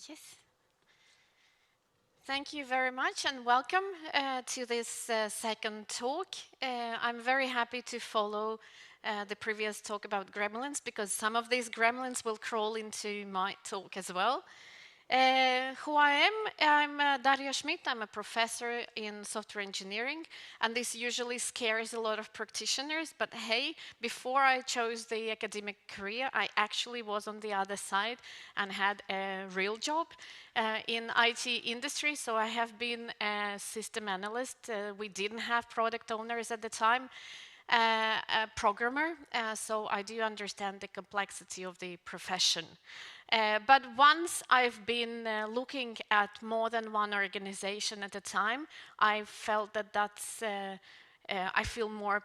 Yes. Thank you very much and welcome to this second talk. I'm very happy to follow the previous talk about gremlins because some of these gremlins will crawl into my talk as well. Who I am, I'm Darja Šmite. I'm a professor in software engineering, and this usually scares a lot of practitioners. But hey, before I chose the academic career, I actually was on the other side and had a real job in IT industry. So I have been a system analyst. We didn't have product owners at the time. A programmer, so I do understand the complexity of the profession. But once I've been looking at more than one organization at a time, I felt that I feel more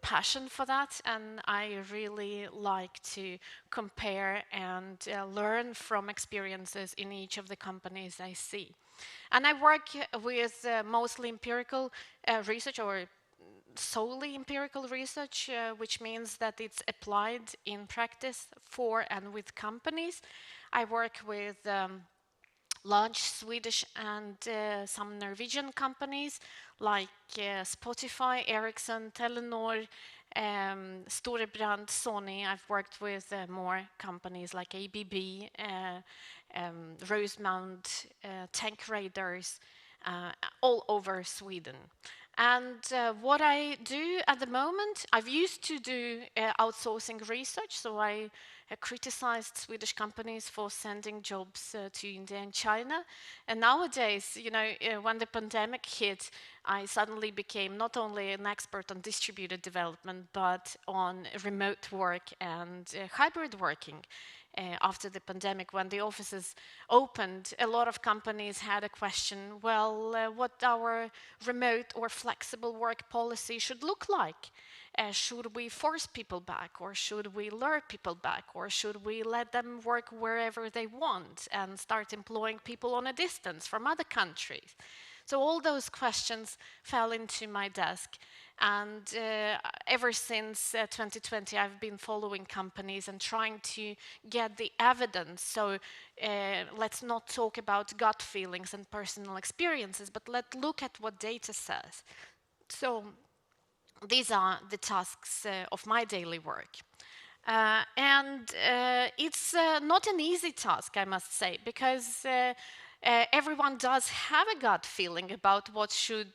passion for that, and I really like to compare and learn from experiences in each of the companies I see. And I work with mostly empirical research or solely empirical research, which means that it's applied in practice for and with companies. I work with large Swedish and some Norwegian companies like Spotify, Ericsson, Telenor, Storebrand, Sony. I've worked with more companies like ABB, Rosemount, Tank Raiders, all over Sweden. And what I do at the moment, I've used to do outsourcing research, so I criticized Swedish companies for sending jobs to India and China. And nowadays, you know, when the pandemic hit, I suddenly became not only an expert on distributed development, but on remote work and hybrid working. After the pandemic, when the offices opened, a lot of companies had a question, well, what our remote or flexible work policy should look like. Should we force people back, or should we lure people back, or should we let them work wherever they want and start employing people on a distance from other countries? So all those questions fell into my desk. And ever since 2020, I've been following companies and trying to get the evidence. So let's not talk about gut feelings and personal experiences, but let's look at what data says. So these are the tasks of my daily work. It's not an easy task, I must say, because everyone does have a gut feeling about what should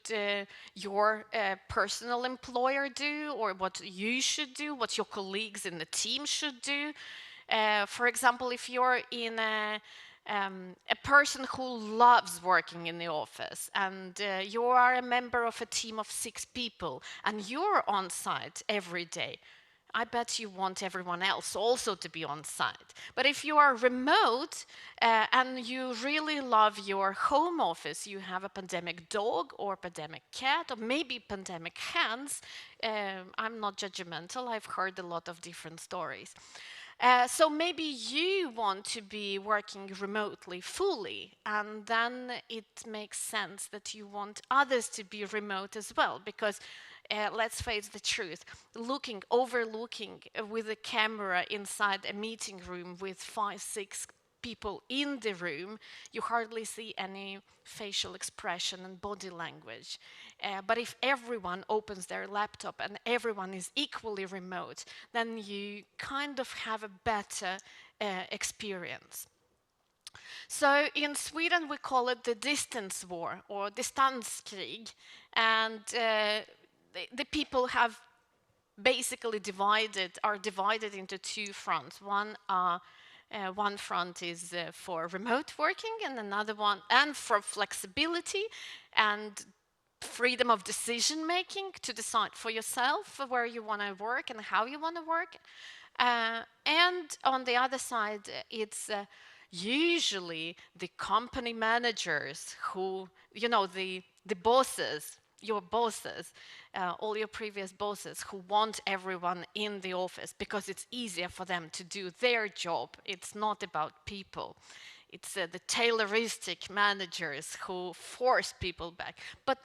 your personal employer do, or what you should do, what your colleagues in the team should do. For example, if you're in a person who loves working in the office and you are a member of a team of 6 people and you're on site every day, I bet you want everyone else also to be on site. But if you are remote and you really love your home office, you have a pandemic dog or pandemic cat or maybe pandemic hands, I'm not judgmental, I've heard a lot of different stories. So maybe you want to be working remotely fully, and then it makes sense that you want others to be remote as well, because let's face the truth, overlooking with a camera inside a meeting room with 5, 6 people in the room, you hardly see any facial expression and body language. But if everyone opens their laptop and everyone is equally remote, then you kind of have a better experience. So in Sweden we call it the distance war or distanskrig, and the people have basically are divided into 2 fronts. One front is for remote working, and another one, and for flexibility and freedom of decision making to decide for yourself where you want to work and how you want to work. And on the other side, it's usually the company managers who, you know, the bosses, your bosses, all your previous bosses who want everyone in the office because it's easier for them to do their job. It's not about people. It's the Tayloristic managers who force people back. But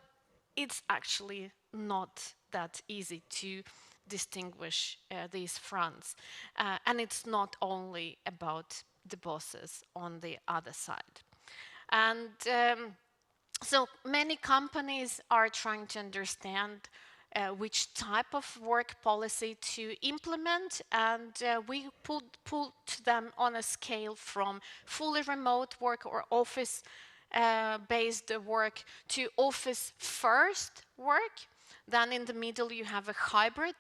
it's actually not that easy to distinguish these fronts. And it's not only about the bosses on the other side. And so many companies are trying to understand which type of work policy to implement, and we put them on a scale from fully remote work or office based work to office first work. Then in the middle you have a hybrid,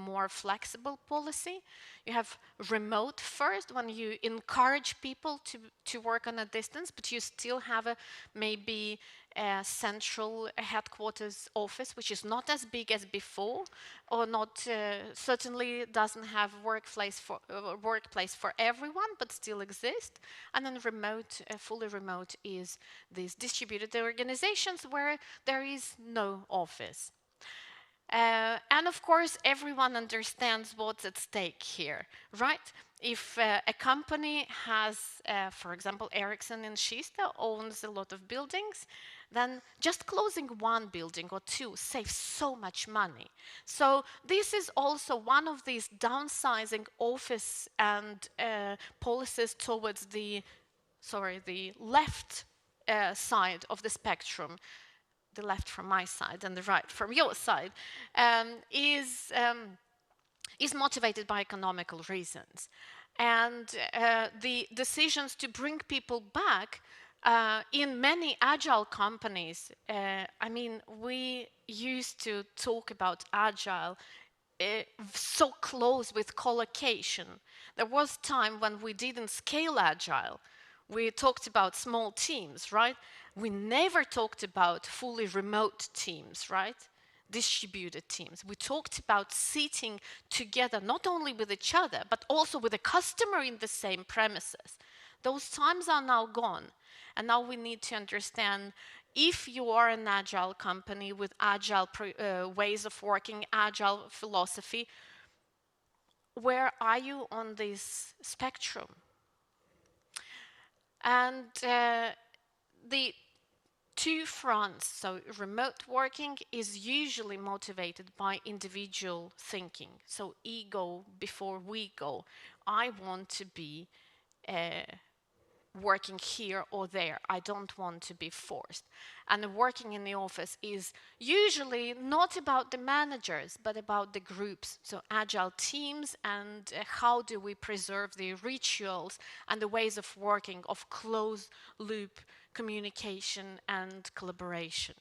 more flexible policy. You have remote first, when you encourage people to work on a distance, but you still have a maybe a central headquarters office, which is not as big as before, or not certainly doesn't have workplace for everyone, but still exists. And then remote, fully remote, is these distributed organizations where there is no office. And of course, everyone understands what's at stake here, right? If a company has, for example, Ericsson in Kista owns a lot of buildings, then just closing one building or two saves so much money. So this is also one of these downsizing office and policies towards the left side of the spectrum, the left from my side and the right from your side, is motivated by economical reasons. And the decisions to bring people back in many agile companies, I mean, we used to talk about agile so close with collocation. There was time when we didn't scale agile. We talked about small teams, right? We never talked about fully remote teams, right? Distributed teams. We talked about sitting together, not only with each other, but also with a customer in the same premises. Those times are now gone. And now we need to understand, if you are an agile company with agile ways of working, agile philosophy, where are you on this spectrum? And the two fronts, so remote working is usually motivated by individual thinking. So ego before we go. I want to be working here or there. I don't want to be forced. And working in the office is usually not about the managers, but about the groups. So agile teams, and how do we preserve the rituals and the ways of working, of closed loop communication and collaboration.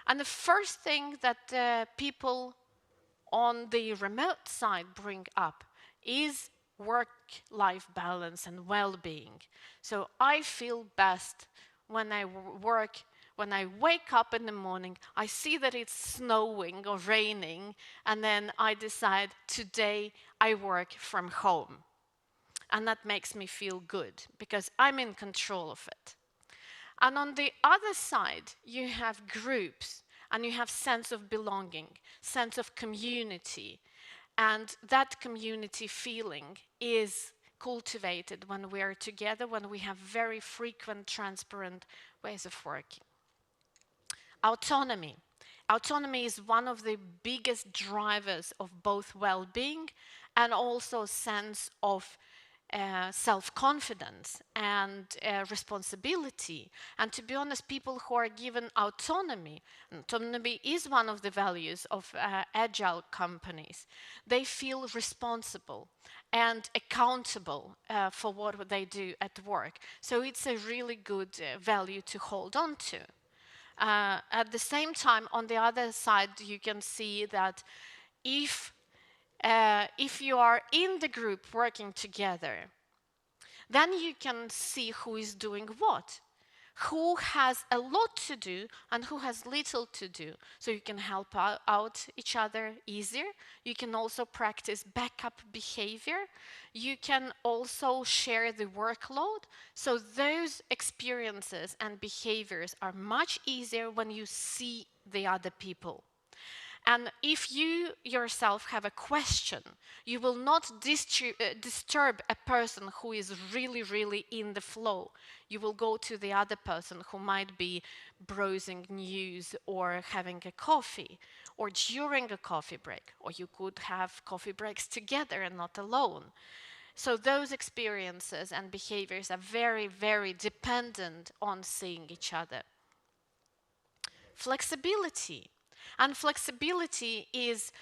And the first thing that people on the remote side bring up is work-life balance and well-being. So I feel best when I work, when I wake up in the morning, I see that it's snowing or raining, and then I decide today I work from home. And that makes me feel good because I'm in control of it. And on the other side, you have groups, and you have sense of belonging, sense of community. And that community feeling is cultivated when we are together, when we have very frequent, transparent ways of working. Autonomy. Autonomy is one of the biggest drivers of both well-being and also sense of self-confidence and responsibility. And to be honest, people who are given autonomy is one of the values of agile companies. They feel responsible and accountable for what they do at work. So it's a really good value to hold on to. At the same time, on the other side, you can see that if you are in the group working together, then you can see who is doing what, who has a lot to do and who has little to do. So you can help out each other easier. You can also practice backup behavior. You can also share the workload. So those experiences and behaviors are much easier when you see the other people. And if you yourself have a question, you will not disturb a person who is really, really in the flow. You will go to the other person who might be browsing news or having a coffee, or during a coffee break, or you could have coffee breaks together and not alone. So those experiences and behaviors are very, very dependent on seeing each other. Flexibility. And flexibility is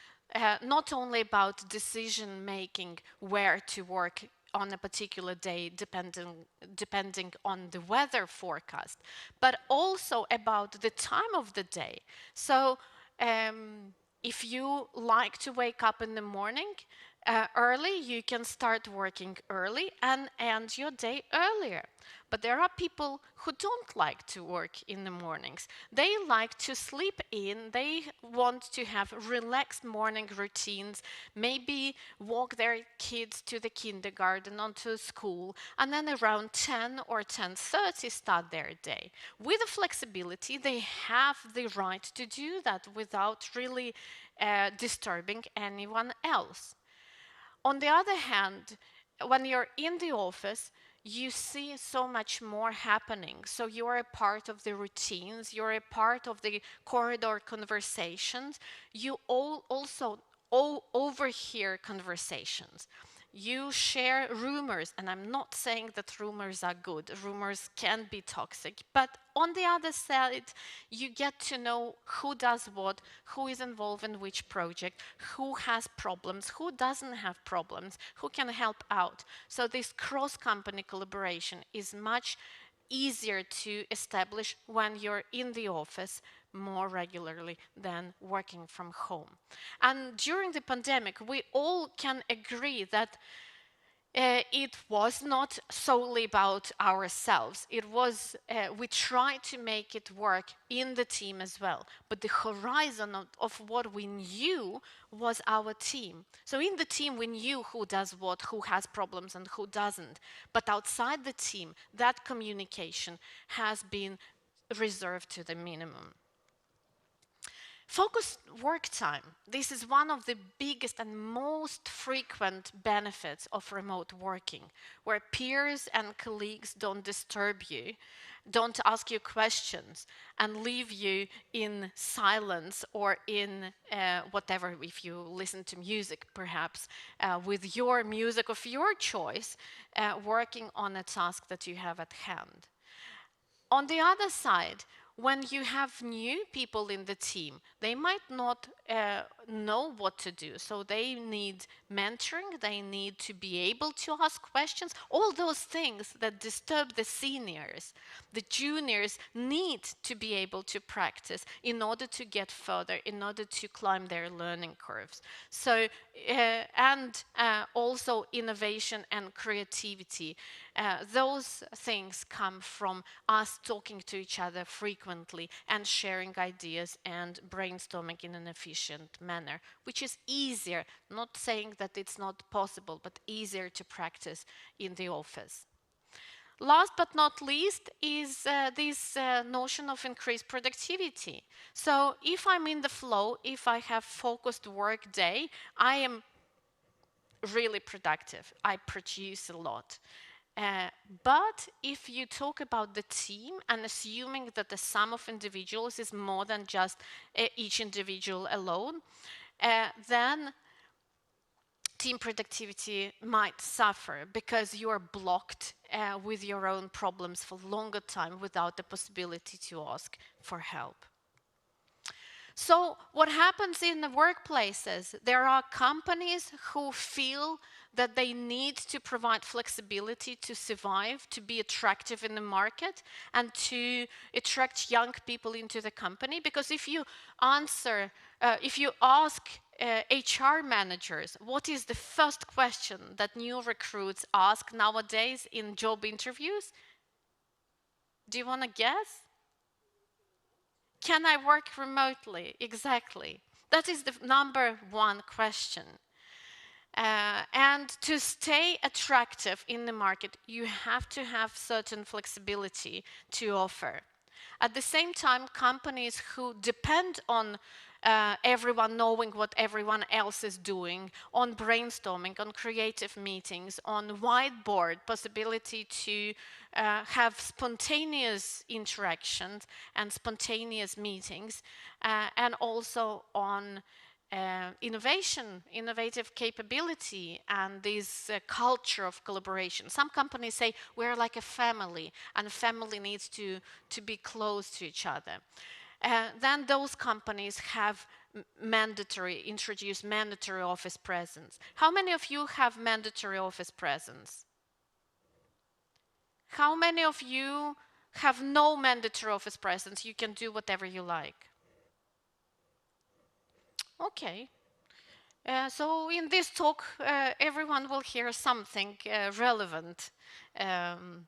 not only about decision making where to work on a particular day depending on the weather forecast, but also about the time of the day. So if you like to wake up in the morning early, you can start working early and end your day earlier. But there are people who don't like to work in the mornings. They like to sleep in, they want to have relaxed morning routines, maybe walk their kids to the kindergarten or to school, and then around 10 or 10:30 start their day. With the flexibility, they have the right to do that without really disturbing anyone else. On the other hand, when you're in the office, you see so much more happening. So you're a part of the routines, you're a part of the corridor conversations. You all also overhear conversations. You share rumors, and I'm not saying that rumors are good. Rumors can be toxic, but on the other side, you get to know who does what, who is involved in which project, who has problems, who doesn't have problems, who can help out. So this cross-company collaboration is much easier to establish when you're in the office more regularly than working from home. And during the pandemic, we all can agree that it was not solely about ourselves. It was, we tried to make it work in the team as well. But the horizon of what we knew was our team. So in the team, we knew who does what, who has problems and who doesn't. But outside the team, that communication has been reserved to the minimum. Focused work time. This is one of the biggest and most frequent benefits of remote working, where peers and colleagues don't disturb you, don't ask you questions, and leave you in silence or in whatever, if you listen to music perhaps, with your music of your choice, working on a task that you have at hand. On the other side, when you have new people in the team, they might not know what to do. So they need mentoring, they need to be able to ask questions, all those things that disturb the seniors. The juniors need to be able to practice in order to get further, in order to climb their learning curves. So, and also innovation and creativity. Those things come from us talking to each other frequently and sharing ideas and brainstorming in an efficient manner, which is easier, not saying that it's not possible, but easier to practice in the office. Last but not least is this notion of increased productivity. So if I'm in the flow, if I have focused work day, I am really productive. I produce a lot. But if you talk about the team and assuming that the sum of individuals is more than just each individual alone, then team productivity might suffer because you are blocked with your own problems for longer time without the possibility to ask for help. So what happens in the workplaces? There are companies who feel that they need to provide flexibility to survive, to be attractive in the market, and to attract young people into the company. Because if you ask HR managers, what is the first question that new recruits ask nowadays in job interviews? Do you want to guess? Can I work remotely? Exactly. That is the number one question. And to stay attractive in the market, you have to have certain flexibility to offer. At the same time, companies who depend on everyone knowing what everyone else is doing, on brainstorming, on creative meetings, on whiteboard, possibility to have spontaneous interactions and spontaneous meetings, and also on innovative capability, and this culture of collaboration. Some companies say we're like a family, and a family needs to be close to each other. Then those companies have introduce mandatory office presence. How many of you have mandatory office presence? How many of you have no mandatory office presence? You can do whatever you like. Okay. So in this talk, everyone will hear something relevant. Um,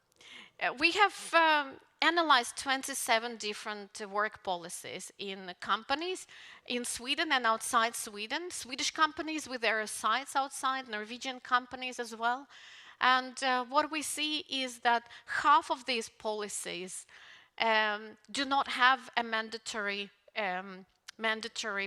we have analyzed 27 different work policies in companies in Sweden and outside Sweden, Swedish companies with their sites outside, Norwegian companies as well. And what we see is that half of these policies do not have a mandatory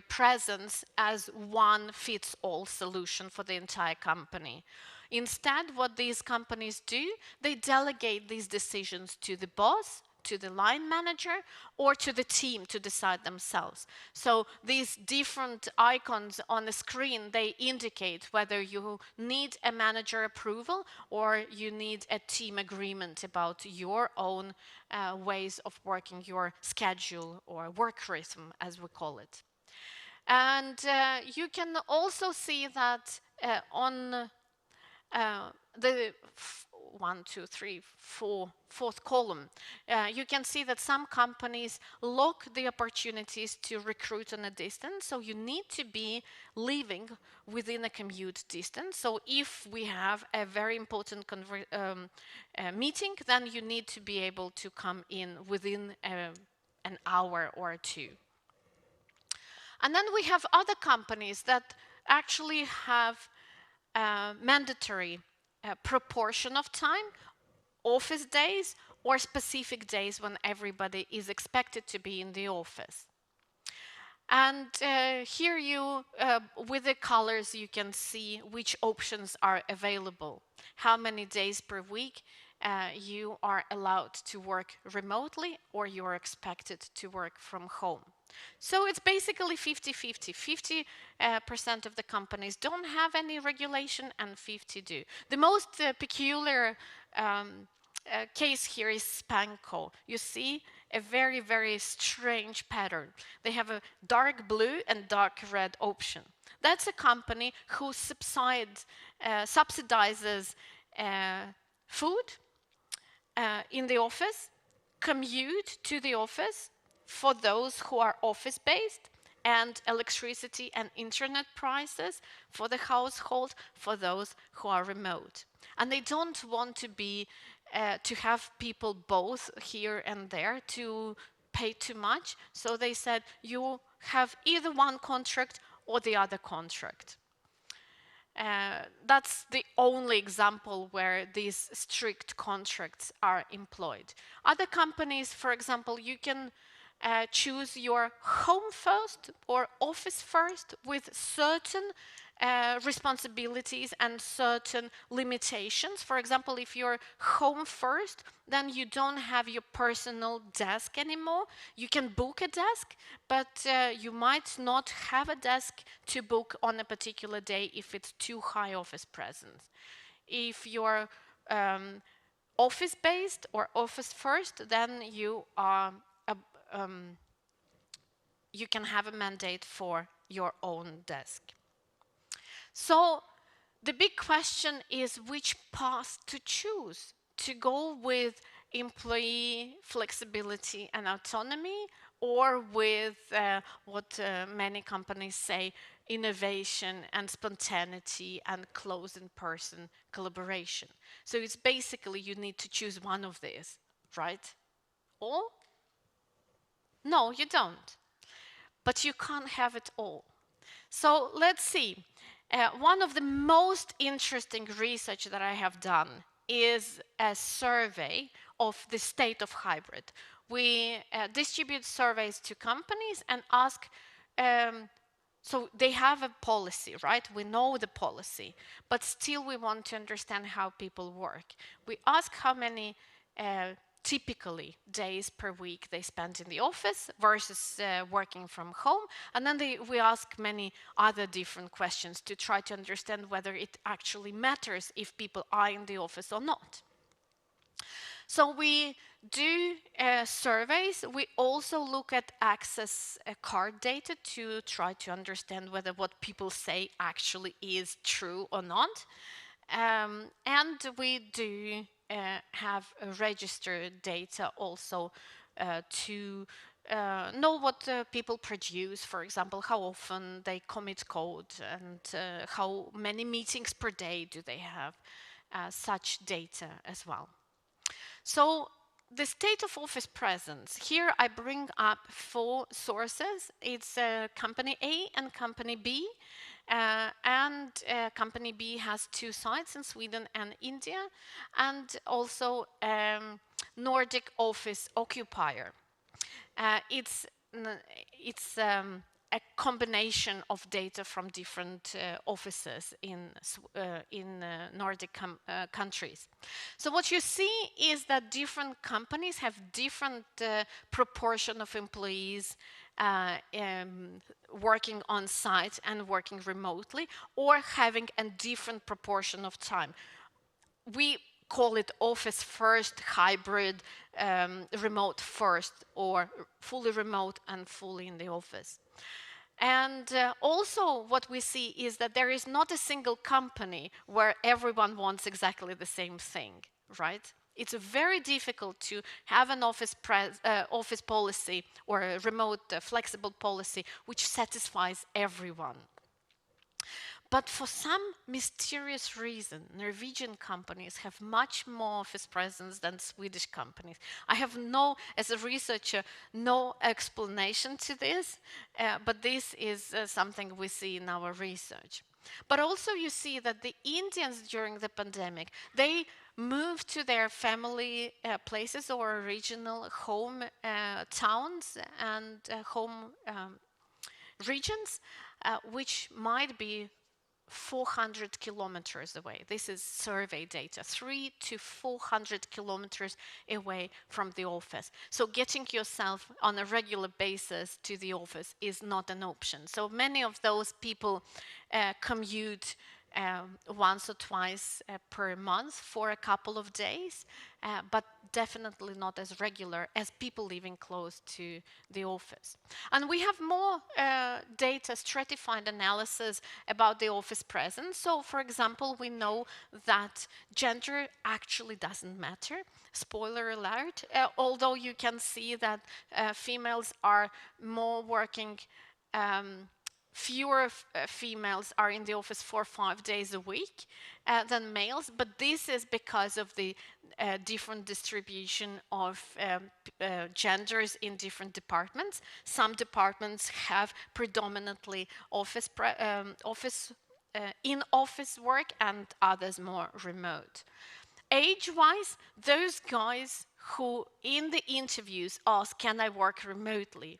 presence as one fits all solution for the entire company. Instead, what these companies do, they delegate these decisions to the boss, to the line manager, or to the team to decide themselves. So these different icons on the screen, they indicate whether you need a manager approval or you need a team agreement about your own ways of working, your schedule or work rhythm, as we call it. And you can also see that on the fourth column, you can see that some companies lock the opportunities to recruit on a distance. So you need to be living within a commute distance. So if we have a very important meeting, then you need to be able to come in within an hour or two. And then we have other companies that actually have mandatory proportion of time, office days, or specific days when everybody is expected to be in the office. And here you, with the colors, you can see which options are available. How many days per week you are allowed to work remotely or you are expected to work from home. So it's basically 50-50. 50% of the companies don't have any regulation and 50 do. The most peculiar case here is Spanco. You see a very, very strange pattern. They have a dark blue and dark red option. That's a company who subsidizes food in the office, commute to the office for those who are office-based, and electricity and internet prices for the household for those who are remote. And they don't want to have people both here and there to pay too much. So they said you have either one contract or the other contract. That's the only example where these strict contracts are employed. Other companies, for example, you can choose your home first or office first with certain responsibilities and certain limitations. For example, if you're home first, then you don't have your personal desk anymore. You can book a desk, but you might not have a desk to book on a particular day if it's too high office presence. If you're office-based or office first, then you are you can have a mandate for your own desk. So the big question is which path to choose, to go with employee flexibility and autonomy, or with what many companies say, innovation and spontaneity and close in-person collaboration. So it's basically you need to choose one of these, right? Or no, you don't. But you can't have it all. So let's see. One of the most interesting research that I have done is a survey of the state of hybrid. We distribute surveys to companies and ask, so they have a policy, right? We know the policy, but still we want to understand how people work. We ask how many typically days per week they spend in the office versus working from home. And then we ask many other different questions to try to understand whether it actually matters if people are in the office or not. So we do surveys. We also look at access card data to try to understand whether what people say actually is true or not. And we do have registered data also to know what people produce, for example, how often they commit code and how many meetings per day do they have, such data as well. So the state of office presence, here I bring up 4 sources. It's company A and company B. And company B has 2 sites in Sweden and India, and also Nordic Office Occupier. It's a combination of data from different offices in Nordic countries. So what you see is that different companies have different proportion of employees working on site and working remotely, or having a different proportion of time. We call it office first, hybrid, remote first, or fully remote and fully in the office. And also what we see is that there is not a single company where everyone wants exactly the same thing, right? It's very difficult to have an office policy or a remote flexible policy which satisfies everyone. But for some mysterious reason, Norwegian companies have much more office presence than Swedish companies. I have as a researcher, no explanation to this, but this is something we see in our research. But also you see that the Indians during the pandemic, they moved to their family places or regional home towns and home regions, which might be 400 kilometers away. This is survey data, 300 to 400 kilometers away from the office. So getting yourself on a regular basis to the office is not an option. So many of those people commute once or twice per month for a couple of days, but definitely not as regular as people living close to the office. And we have more data, stratified analysis about the office presence. So, for example, we know that gender actually doesn't matter. Spoiler alert, although you can see that females are more working, fewer females are in the office 4 or 5 days a week than males, but this is because of the different distribution of genders in different departments. Some departments have predominantly in-office work and others more remote. Age-wise, those guys who in the interviews ask, can I work remotely?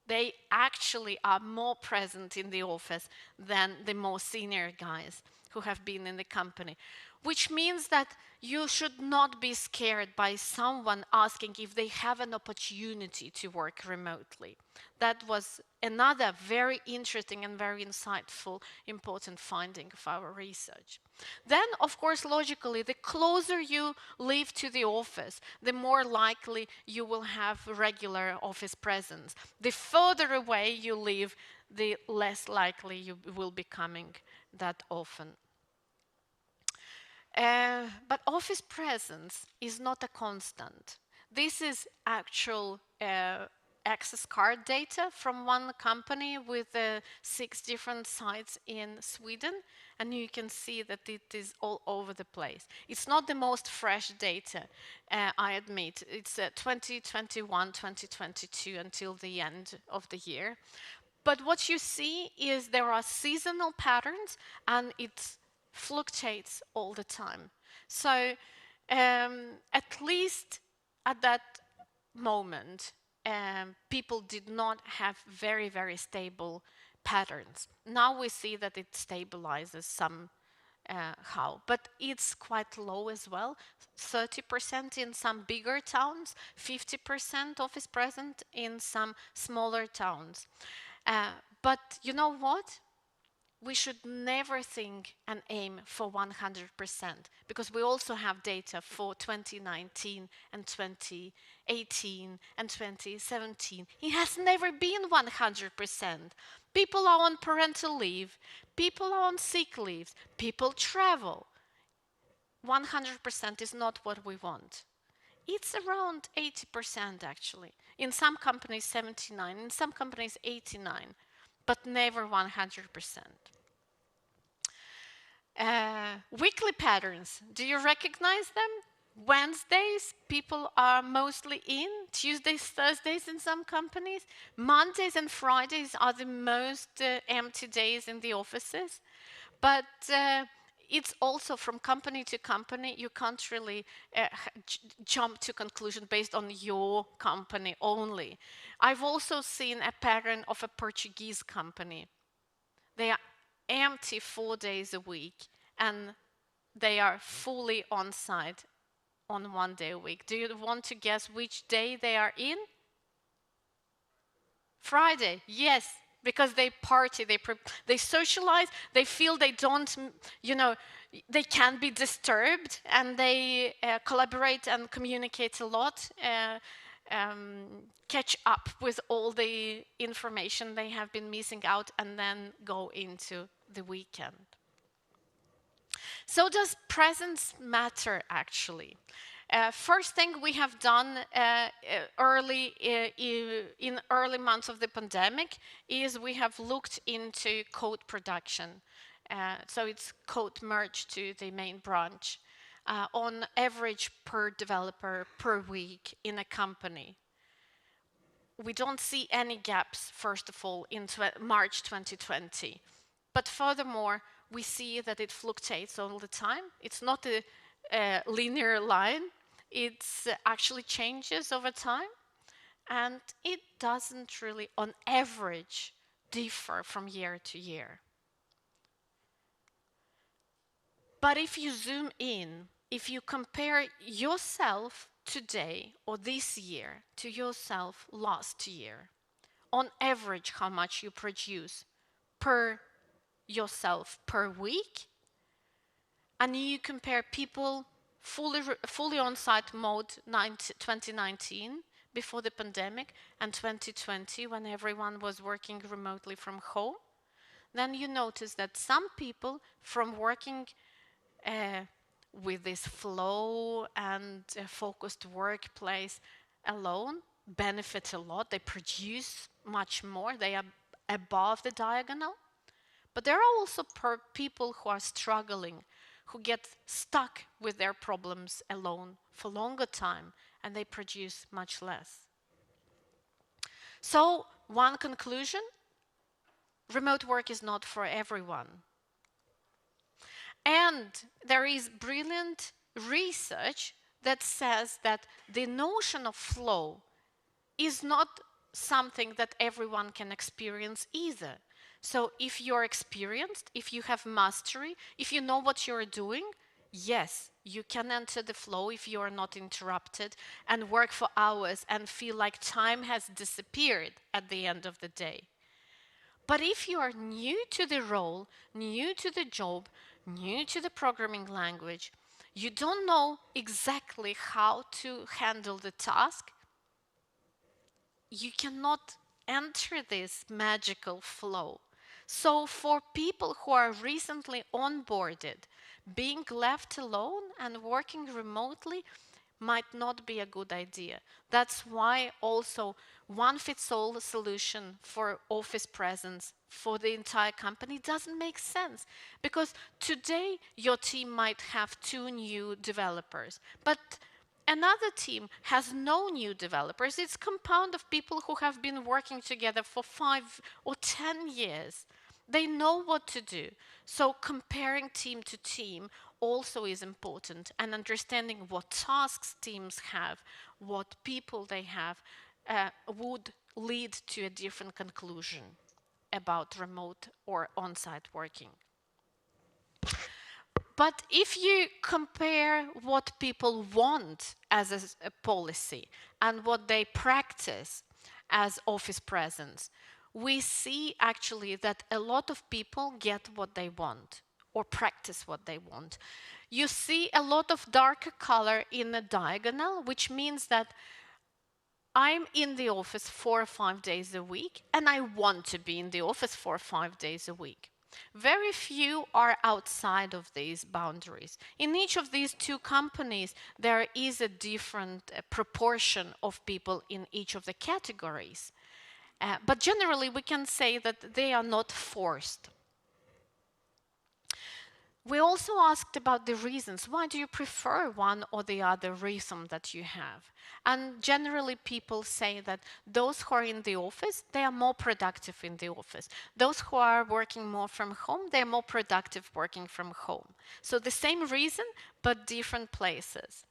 They actually are more present in the office than the more senior guys who have been in the company, which means that you should not be scared by someone asking if they have an opportunity to work remotely. That was another very interesting and very insightful, important finding of our research. Then, of course, logically, the closer you live to the office, the more likely you will have regular office presence. The further away you live, the less likely you will be coming that often. But office presence is not a constant. This is actual access card data from one company with 6 different sites in Sweden, and you can see that it is all over the place. It's not the most fresh data, I admit. It's 2021, 2022 until the end of the year. But what you see is there are seasonal patterns, and it's fluctuates all the time. So at least at that moment, people did not have very, very stable patterns. Now we see that it stabilizes how. But it's quite low as well. 30% in some bigger towns, 50% office present in some smaller towns. But you know what? We should never think and aim for 100% because we also have data for 2019 and 2018 and 2017. It has never been 100%. People are on parental leave, people are on sick leaves, people travel. 100% is not what we want. It's around 80% actually. In some companies 79, in some companies 89, but never 100%. Weekly patterns, do you recognize them? Wednesdays, people are mostly in. Tuesdays, Thursdays in some companies. Mondays and Fridays are the most empty days in the offices. But it's also from company to company. You can't really jump to conclusion based on your company only. I've also seen a pattern of a Portuguese company. They are empty 4 days a week and they are fully on site on 1 day a week. Do you want to guess which day they are in? Friday, yes, because they party, they socialize, they feel they don't, they can be disturbed, and they collaborate and communicate a lot, catch up with all the information they have been missing out, and then go into the weekend. So does presence matter, actually? First thing we have done in early months of the pandemic is we have looked into code production. So it's code merged to the main branch on average per developer per week in a company. We don't see any gaps, first of all, in March 2020. But furthermore, we see that it fluctuates all the time. It's not a linear line. It actually changes over time. And it doesn't really, on average, differ from year to year. But if you zoom in, if you compare yourself today or this year to yourself last year, on average, how much you produce per yourself per week, and you compare people fully on-site mode 2019 before the pandemic and 2020 when everyone was working remotely from home, then you notice that some people from working with this flow and focused workplace alone benefit a lot. They produce much more. They are above the diagonal. But there are also people who are struggling, who get stuck with their problems alone for longer time, and they produce much less. So, one conclusion, remote work is not for everyone. And there is brilliant research that says that the notion of flow is not something that everyone can experience either. So if you're experienced, if you have mastery, if you know what you're doing, yes, you can enter the flow if you are not interrupted and work for hours and feel like time has disappeared at the end of the day. But if you are new to the role, new to the job, new to the programming language, you don't know exactly how to handle the task, you cannot enter this magical flow. So for people who are recently onboarded, being left alone and working remotely might not be a good idea. That's why also one-fits-all solution for office presence for the entire company doesn't make sense. Because today your team might have 2 new developers, but another team has no new developers. It's a compound of people who have been working together for 5 or 10 years. They know what to do. So comparing team to team also is important, and understanding what tasks teams have, what people they have, would lead to a different conclusion about remote or on-site working. But if you compare what people want as a policy and what they practice as office presence, we see actually that a lot of people get what they want or practice what they want. You see a lot of darker color in the diagonal, which means that I'm in the office 4 or 5 days a week, and I want to be in the office 4 or 5 days a week. Very few are outside of these boundaries. In each of these two companies, there is a different proportion of people in each of the categories. But generally, we can say that they are not forced. We also asked about the reasons. Why do you prefer one or the other reason that you have? And generally people say that those who are in the office, they are more productive in the office. Those who are working more from home, they're more productive working from home. So the same reason, but different places.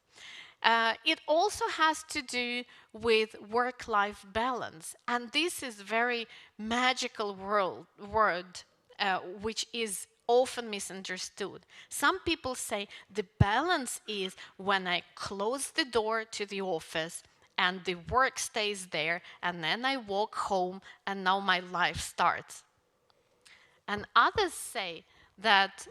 It also has to do with work-life balance. And this is very magical word, which is often misunderstood. Some people say the balance is when I close the door to the office and the work stays there, and then I walk home and now my life starts. And others say that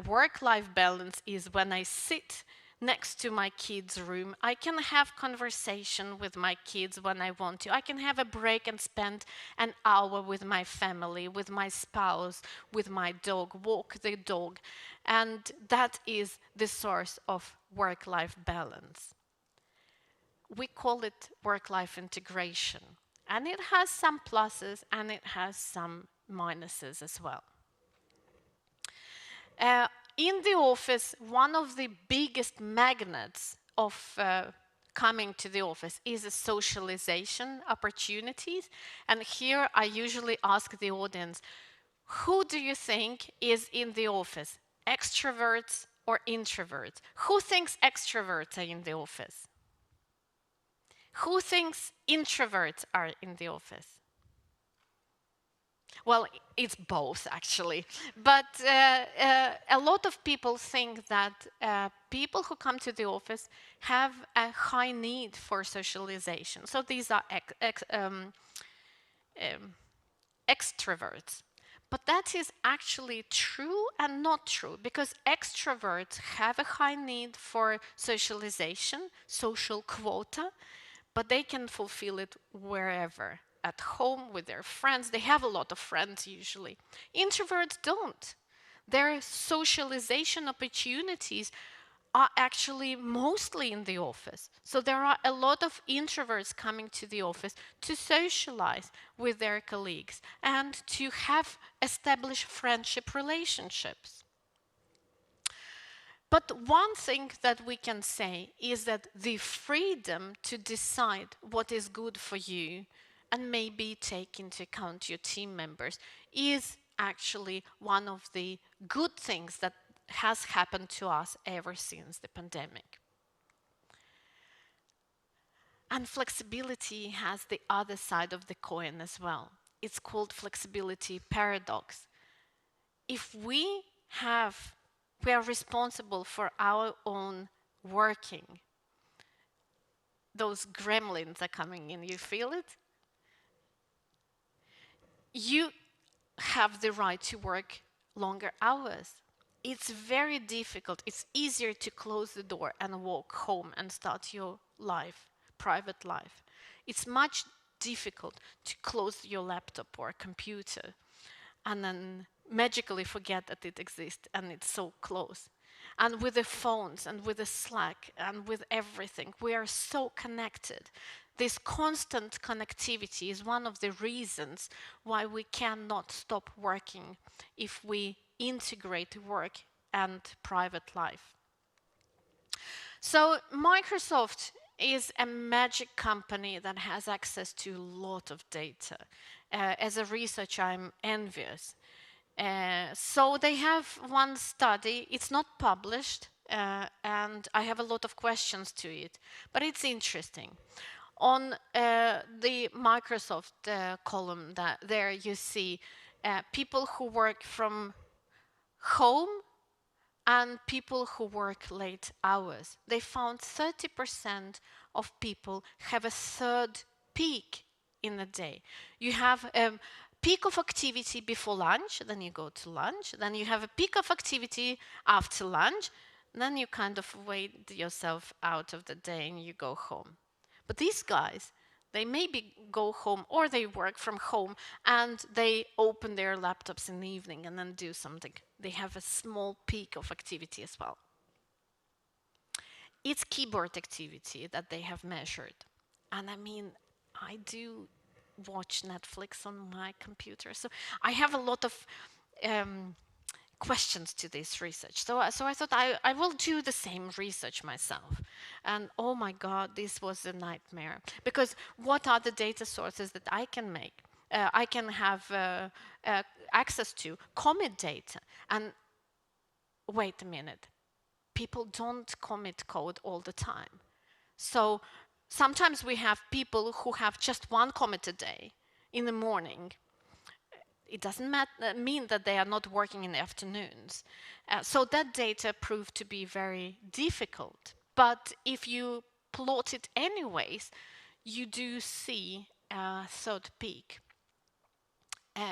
work-life balance is when I sit next to my kids' room. I can have conversation with my kids when I want to. I can have a break and spend an hour with my family, with my spouse, with my dog, walk the dog. And that is the source of work-life balance. We call it work-life integration. And it has some pluses and it has some minuses as well. In the office, one of the biggest magnets of coming to the office is a socialization opportunities. And here I usually ask the audience, who do you think is in the office? Extroverts or introverts? Who thinks extroverts are in the office? Who thinks introverts are in the office? Well, it's both actually, but a lot of people think that people who come to the office have a high need for socialization. So these are extroverts. But that is actually true and not true, because extroverts have a high need for socialization, social quota, but they can fulfill it wherever. At home, with their friends. They have a lot of friends usually. Introverts don't. Their socialization opportunities are actually mostly in the office. So there are a lot of introverts coming to the office to socialize with their colleagues and to have established friendship relationships. But one thing that we can say is that the freedom to decide what is good for you and maybe take into account your team members is actually one of the good things that has happened to us ever since the pandemic. And flexibility has the other side of the coin as well. It's called flexibility paradox. If we are responsible for our own working, those gremlins are coming in, you feel it? You have the right to work longer hours. It's very difficult. It's easier to close the door and walk home and start your life, private life. It's much difficult to close your laptop or computer and then magically forget that it exists and it's so close. And with the phones and with the Slack and with everything, we are so connected. This constant connectivity is one of the reasons why we cannot stop working if we integrate work and private life. So Microsoft is a magic company that has access to a lot of data. As a researcher, I'm envious. So they have one study, it's not published, and I have a lot of questions to it, but it's interesting. On the Microsoft column there you see people who work from home and people who work late hours. They found 30% of people have a third peak in a day. You have a peak of activity before lunch, then you go to lunch, then you have a peak of activity after lunch, then you kind of wait yourself out of the day and you go home. But these guys, they maybe go home or they work from home and they open their laptops in the evening and then do something. They have a small peak of activity as well. It's keyboard activity that they have measured. And I mean, I do watch Netflix on my computer. So I have a lot of questions to this research. So I thought I will do the same research myself. And oh my God, this was a nightmare. Because what are the data sources that I can make? I can have access to commit data. And wait a minute, people don't commit code all the time. So sometimes we have people who have just one commit a day in the morning. It doesn't mean that they are not working in the afternoons. So that data proved to be very difficult. But if you plot it anyways, you do see a third peak.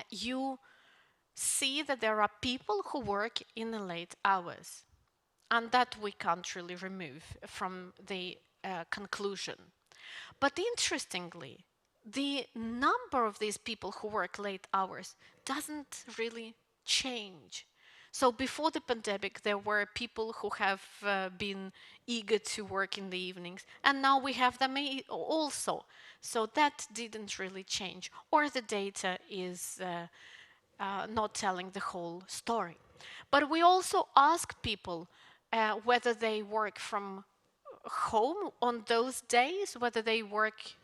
You see that there are people who work in the late hours, and that we can't really remove from the conclusion. But interestingly, the number of these people who work late hours doesn't really change. So before the pandemic, there were people who have been eager to work in the evenings, and now we have them also. So that didn't really change, or the data is not telling the whole story. But we also ask people whether they work from home on those days, whether they work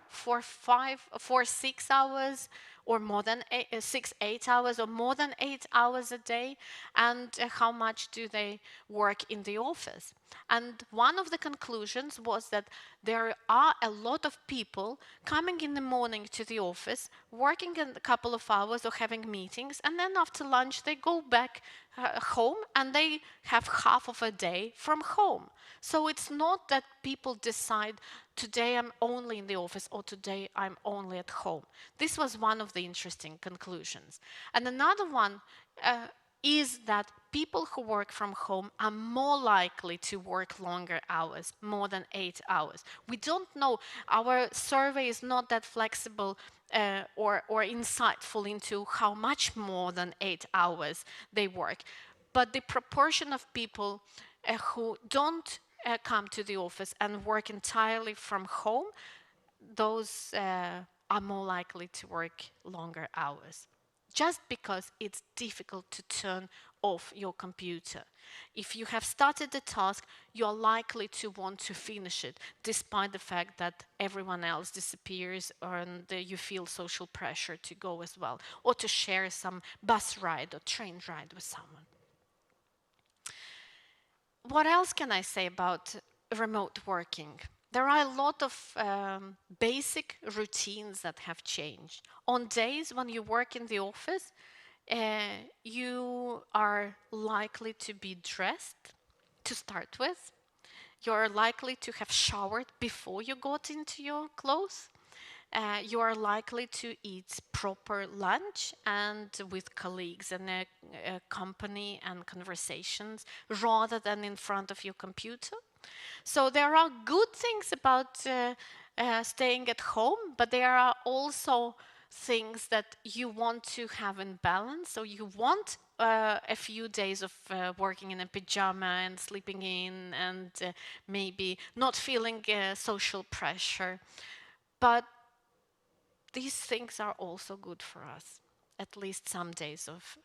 for 6 hours or more than 8 hours or more than 8 hours a day, and how much do they work in the office. And one of the conclusions was that there are a lot of people coming in the morning to the office, working a couple of hours or having meetings, and then after lunch they go back home and they have half of a day from home. So it's not that people decide today I'm only in the office or today I'm only at home. This was one of the interesting conclusions. And another one is that people who work from home are more likely to work longer hours, more than 8 hours. We don't know. Our survey is not that flexible or insightful into how much more than 8 hours they work. But the proportion of people who don't come to the office and work entirely from home, those are more likely to work longer hours. Just because it's difficult to turn off your computer. If you have started the task, you're likely to want to finish it, despite the fact that everyone else disappears and you feel social pressure to go as well, or to share some bus ride or train ride with someone. What else can I say about remote working? There are a lot of basic routines that have changed. On days when you work in the office, you are likely to be dressed to start with. You're likely to have showered before you got into your clothes. You are likely to eat proper lunch and with colleagues and a company and conversations rather than in front of your computer. So there are good things about staying at home, but there are also things that you want to have in balance. So you want a few days of working in a pajama and sleeping in and maybe not feeling social pressure. But these things are also good for us, at least some days of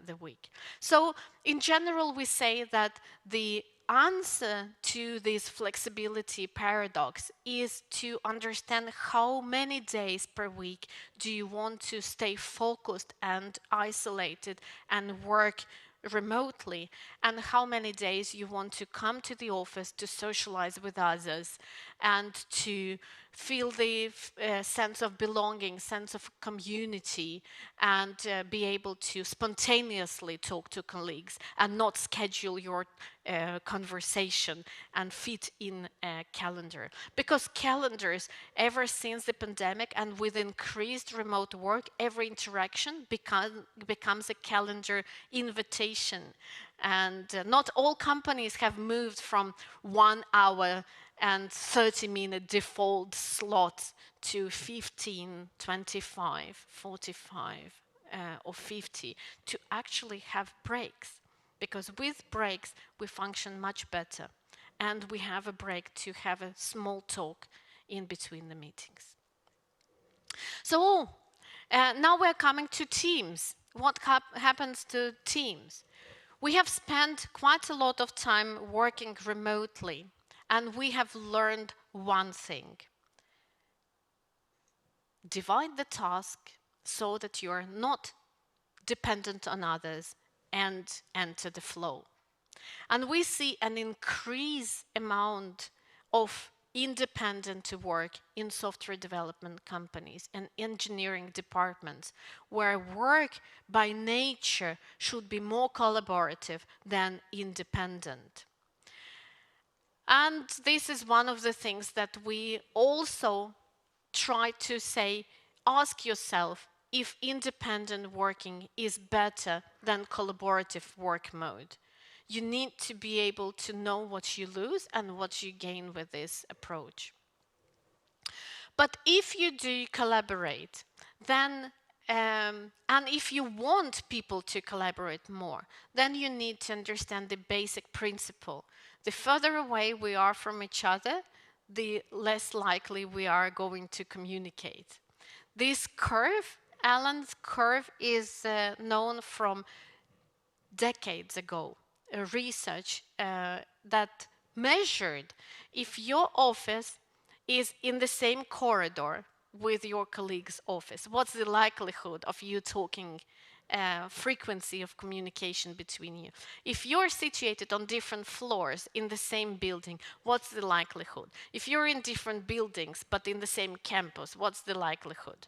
the week. So in general, we say that the answer to this flexibility paradox is to understand how many days per week do you want to stay focused and isolated and work remotely, and how many days you want to come to the office to socialize with others and to feel the sense of belonging, sense of community, and be able to spontaneously talk to colleagues and not schedule your conversation and fit in a calendar. Because calendars, ever since the pandemic and with increased remote work, every interaction becomes a calendar invitation. And not all companies have moved from 1 hour and 30-minute default slots to 15, 25, 45, or 50 to actually have breaks. Because with breaks, we function much better. And we have a break to have a small talk in between the meetings. So now we're coming to teams. What happens to teams? We have spent quite a lot of time working remotely, and we have learned one thing. Divide the task so that you're not dependent on others and enter the flow. And we see an increased amount of independent work in software development companies and engineering departments, where work by nature should be more collaborative than independent. And this is one of the things that we also try to say, ask yourself if independent working is better than collaborative work mode. You need to be able to know what you lose and what you gain with this approach. But if you do collaborate, then and if you want people to collaborate more, then you need to understand the basic principle. The further away we are from each other, the less likely we are going to communicate. This curve, Allen's curve, is known from decades ago. A research that measured if your office is in the same corridor with your colleague's office, what's the likelihood of you talking, frequency of communication between you? If you're situated on different floors in the same building, what's the likelihood? If you're in different buildings but in the same campus, what's the likelihood?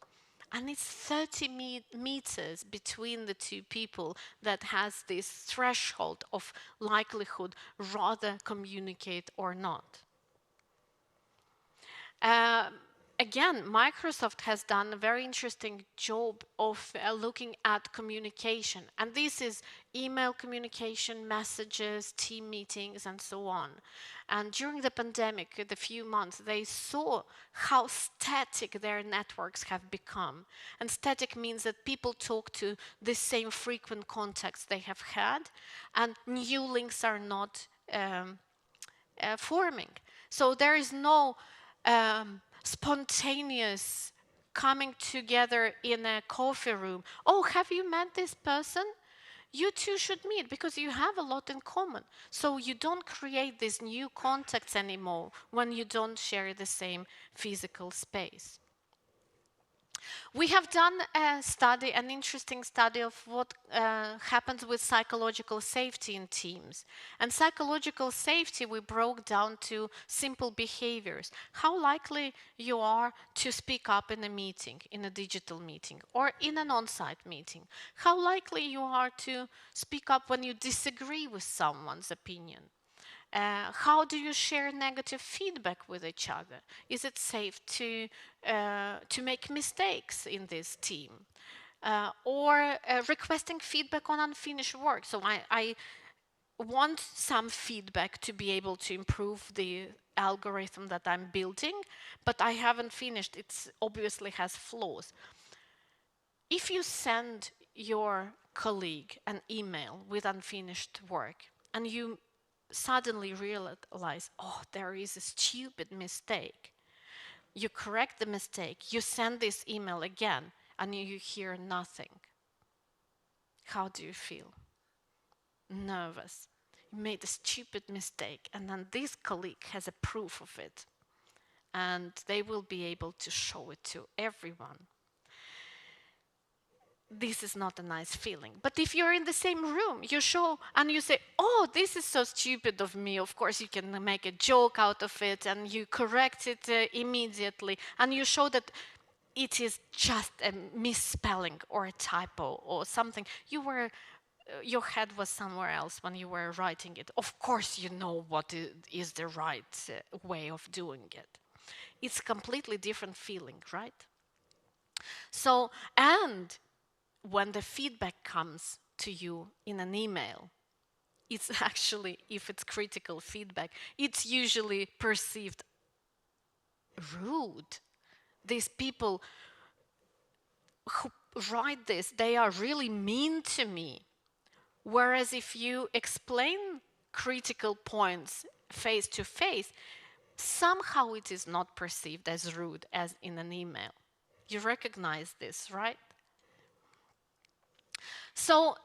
And it's 30 meters between the two people that has this threshold of likelihood rather communicate or not. Again, Microsoft has done a very interesting job of looking at communication. And this is email communication, messages, team meetings, and so on. And during the pandemic, the few months, they saw how static their networks have become. And static means that people talk to the same frequent contacts they have had, and new links are not forming. So there is no spontaneous coming together in a coffee room. Oh, have you met this person? You two should meet because you have a lot in common. So you don't create these new contacts anymore when you don't share the same physical space. We have done a study, an interesting study of what happens with psychological safety in teams. And psychological safety we broke down to simple behaviors. How likely you are to speak up in a meeting, in a digital meeting, or in an on-site meeting. How likely you are to speak up when you disagree with someone's opinion. How do you share negative feedback with each other? Is it safe to make mistakes in this team? Or requesting feedback on unfinished work. So I want some feedback to be able to improve the algorithm that I'm building, but I haven't finished. It obviously has flaws. If you send your colleague an email with unfinished work and you suddenly realize, oh, there is a stupid mistake. You correct the mistake, you send this email again, and you hear nothing. How do you feel? Nervous. You made a stupid mistake, and then this colleague has a proof of it, and they will be able to show it to everyone. this is not a nice feeling. But if you're in the same room, you show and you say, oh, this is so stupid of me. Of course, you can make a joke out of it and you correct it immediately. And you show that it is just a misspelling or a typo or something. Your head was somewhere else when you were writing it. Of course, you know what is the right way of doing it. It's a completely different feeling, right? So, and when the feedback comes to you in an email, it's actually, if it's critical feedback, it's usually perceived rude. These people who write this, they are really mean to me. Whereas if you explain critical points face to face, somehow it is not perceived as rude as in an email. You recognize this, right? So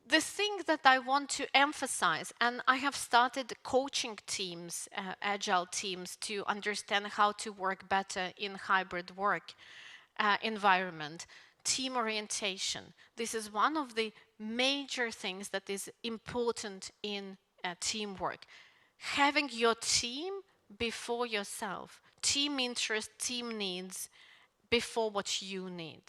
the thing that I want to emphasize, and I have started coaching teams, agile teams, to understand how to work better in hybrid work environment, team orientation. This is one of the major things that is important in teamwork. Having your team before yourself, team interest, team needs before what you need.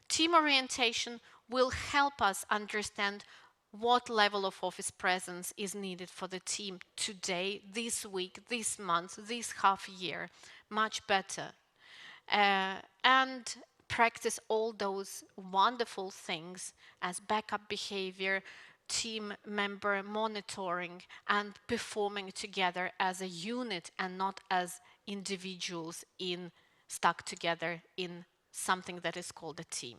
Team orientation will help us understand what level of office presence is needed for the team today, this week, this month, this half year, much better. And practice all those wonderful things as backup behavior, team member monitoring, and performing together as a unit and not as individuals stuck together in something that is called a team.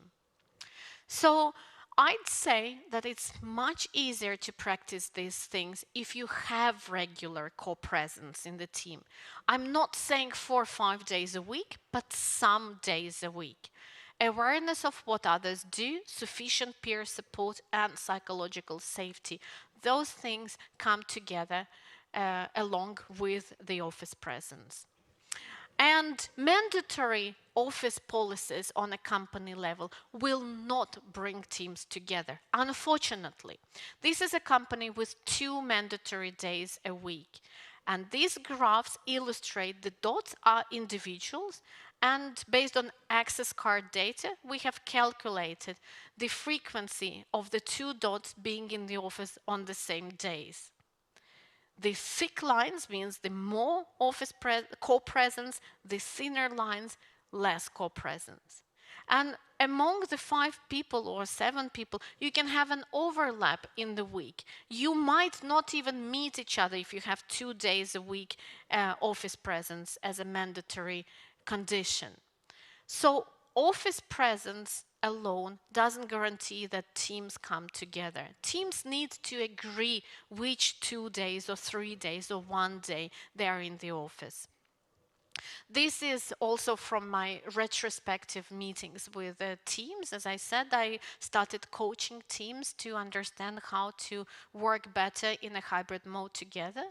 So I'd say that it's much easier to practice these things if you have regular co-presence in the team. I'm not saying 4 or 5 days a week, but some days a week. Awareness of what others do, sufficient peer support, and psychological safety. Those things come together along with the office presence. And mandatory office policies on a company level will not bring teams together, unfortunately. This is a company with 2 mandatory days a week. And these graphs illustrate the dots are individuals, and based on access card data, we have calculated the frequency of the 2 dots being in the office on the same days. The thick lines means the more office co-presence, the thinner lines, less co-presence. And among the 5 people or 7 people, you can have an overlap in the week. You might not even meet each other if you have 2 days a week office presence as a mandatory condition. So office presence alone doesn't guarantee that teams come together. Teams need to agree which 2 days or 3 days or 1 day they are in the office. This is also from my retrospective meetings with teams. As I said, I started coaching teams to understand how to work better in a hybrid mode together.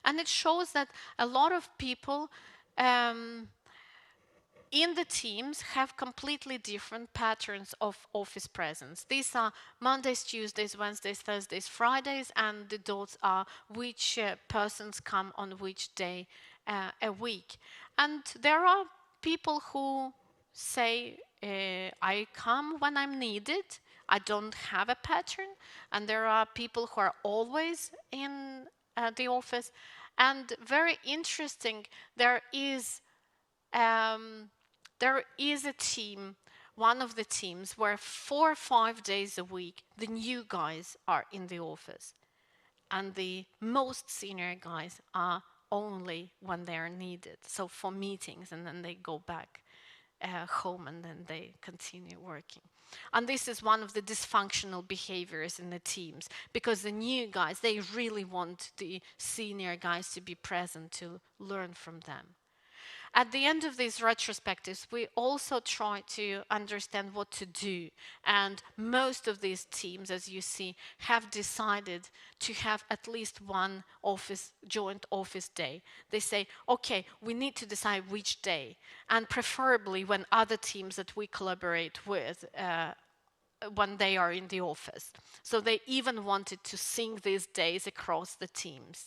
And it shows that a lot of people in the teams have completely different patterns of office presence. These are Mondays, Tuesdays, Wednesdays, Thursdays, Fridays, and the dots are which persons come on which day a week. And there are people who say, I come when I'm needed, I don't have a pattern, and there are people who are always in the office. And very interesting, there is a team, one of the teams, where 4 or 5 days a week, the new guys are in the office. And the most senior guys are only when they are needed. So for meetings, and then they go back home and then they continue working. And this is one of the dysfunctional behaviors in the teams, because the new guys, they really want the senior guys to be present to learn from them. At the end of these retrospectives, we also try to understand what to do. And most of these teams, as you see, have decided to have at least one joint office day. They say, okay, we need to decide which day. And preferably when other teams that we collaborate with when they are in the office. So they even wanted to sync these days across the teams.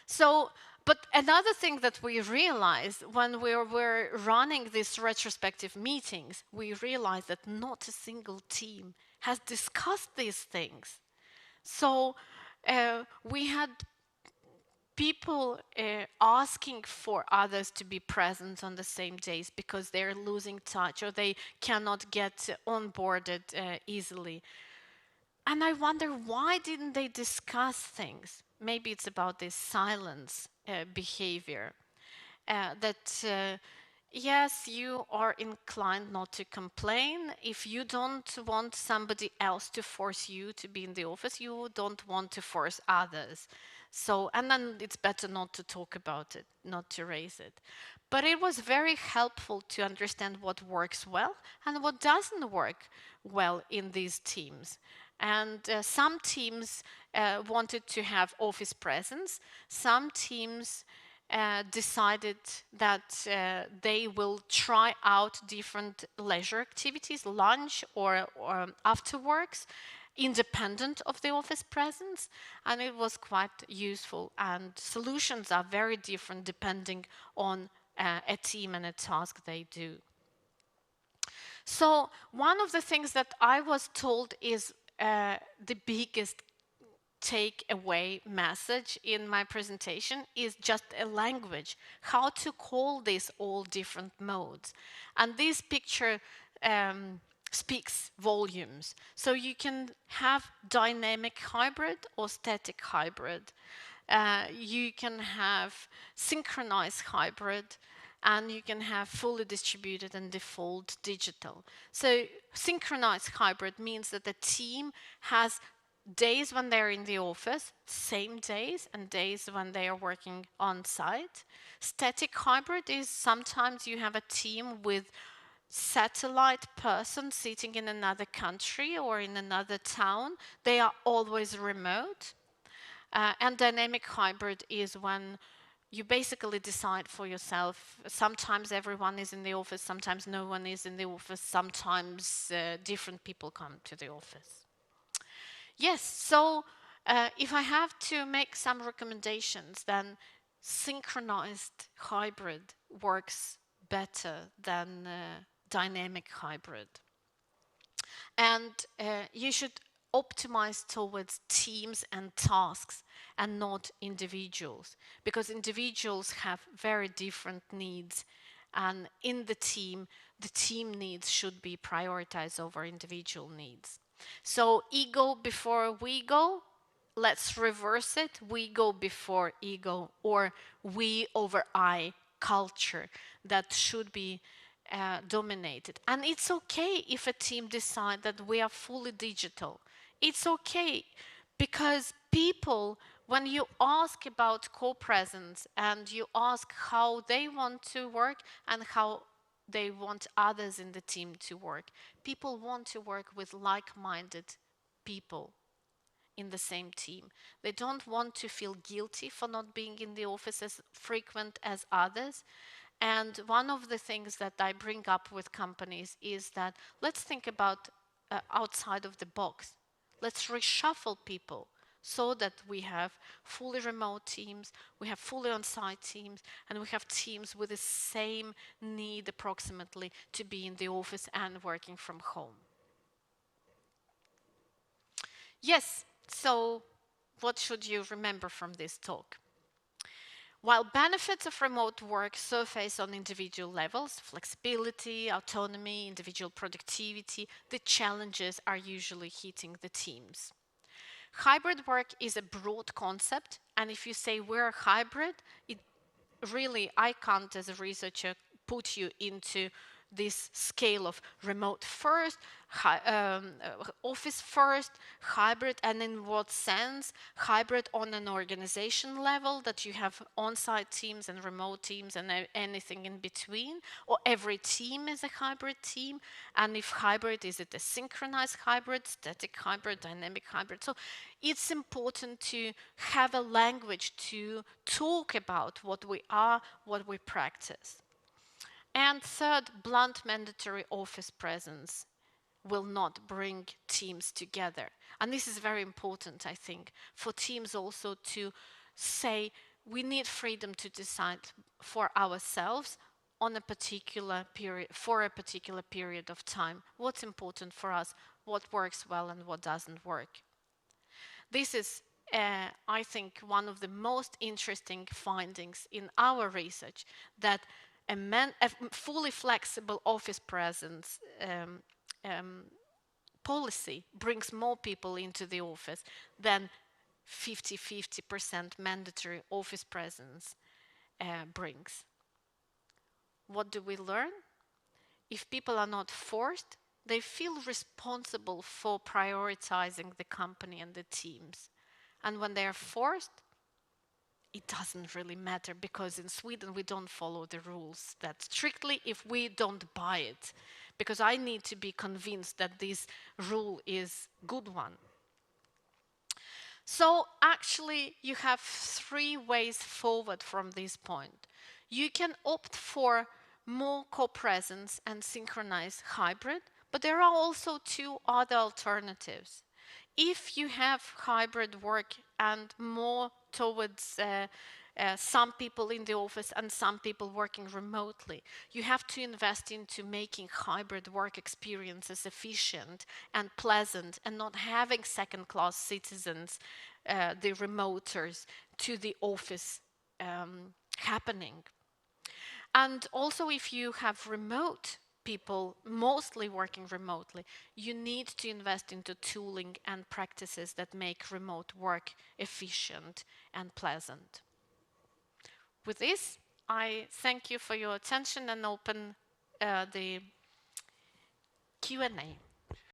So, but another thing that we realized when we were running these retrospective meetings, we realized that not a single team has discussed these things. So we had people asking for others to be present on the same days because they're losing touch or they cannot get onboarded easily. And I wonder, why didn't they discuss things? Maybe it's about this silence behavior. That yes, you are inclined not to complain. If you don't want somebody else to force you to be in the office, you don't want to force others. So, and then it's better not to talk about it, not to raise it. But it was very helpful to understand what works well and what doesn't work well in these teams. And some teams wanted to have office presence. Some teams decided that they will try out different leisure activities, lunch or after works, independent of the office presence, and it was quite useful. And solutions are very different depending on a team and a task they do. So one of the things that I was told is the biggest take-away message in my presentation is just a language, how to call these all different modes. And this picture speaks volumes. So you can have dynamic hybrid or static hybrid. You can have synchronized hybrid, and you can have fully distributed and default digital. So synchronized hybrid means that the team has days when they're in the office, same days, and days when they are working on site. Static hybrid is sometimes you have a team with satellite person sitting in another country or in another town. They are always remote. And dynamic hybrid is when you basically decide for yourself. Sometimes everyone is in the office, sometimes no one is in the office, sometimes different people come to the office. Yes, so if I have to make some recommendations, then synchronized hybrid works better than dynamic hybrid. And you should optimize towards teams and tasks and not individuals, because individuals have very different needs, and in the team needs should be prioritized over individual needs. So ego before we go, let's reverse it. We go before ego, or we over I culture that should be dominated. And it's okay if a team decide that we are fully digital. It's okay, because people, when you ask about co-presence and you ask how they want to work and how they want others in the team to work, people want to work with like-minded people in the same team. They don't want to feel guilty for not being in the office as frequent as others. And one of the things that I bring up with companies is that let's think about outside of the box. Let's reshuffle people so that we have fully remote teams, we have fully on-site teams, and we have teams with the same need approximately to be in the office and working from home. Yes, so what should you remember from this talk? While benefits of remote work surface on individual levels, flexibility, autonomy, individual productivity, the challenges are usually hitting the teams. Hybrid work is a broad concept, and if you say we're a hybrid, it really, I can't as a researcher put you into this scale of remote first, office first, hybrid, and in what sense? Hybrid on an organization level, that you have on-site teams and remote teams and anything in between, or every team is a hybrid team, and if hybrid, is it a synchronized hybrid, static hybrid, dynamic hybrid? So it's important to have a language to talk about what we are, what we practice. And third, blunt mandatory office presence will not bring teams together. And this is very important, I think, for teams also to say we need freedom to decide for ourselves on a particular period, for a particular period of time, what's important for us, what works well and what doesn't work. This is, I think, one of the most interesting findings in our research, that a fully flexible office presence policy brings more people into the office than 50-50% mandatory office presence brings. What do we learn? If people are not forced, they feel responsible for prioritizing the company and the teams. And when they are forced, it doesn't really matter, because in Sweden we don't follow the rules that strictly if we don't buy it, because I need to be convinced that this rule is good one. So actually you have three ways forward from this point. You can opt for more co-presence and synchronized hybrid, but there are also two other alternatives. If you have hybrid work and more towards some people in the office and some people working remotely, you have to invest into making hybrid work experiences efficient and pleasant, and not having second-class citizens, the remoters, to the office happening. And also, if you have remote people mostly working remotely, you need to invest into tooling and practices that make remote work efficient and pleasant. With this, I thank you for your attention and open the Q&A.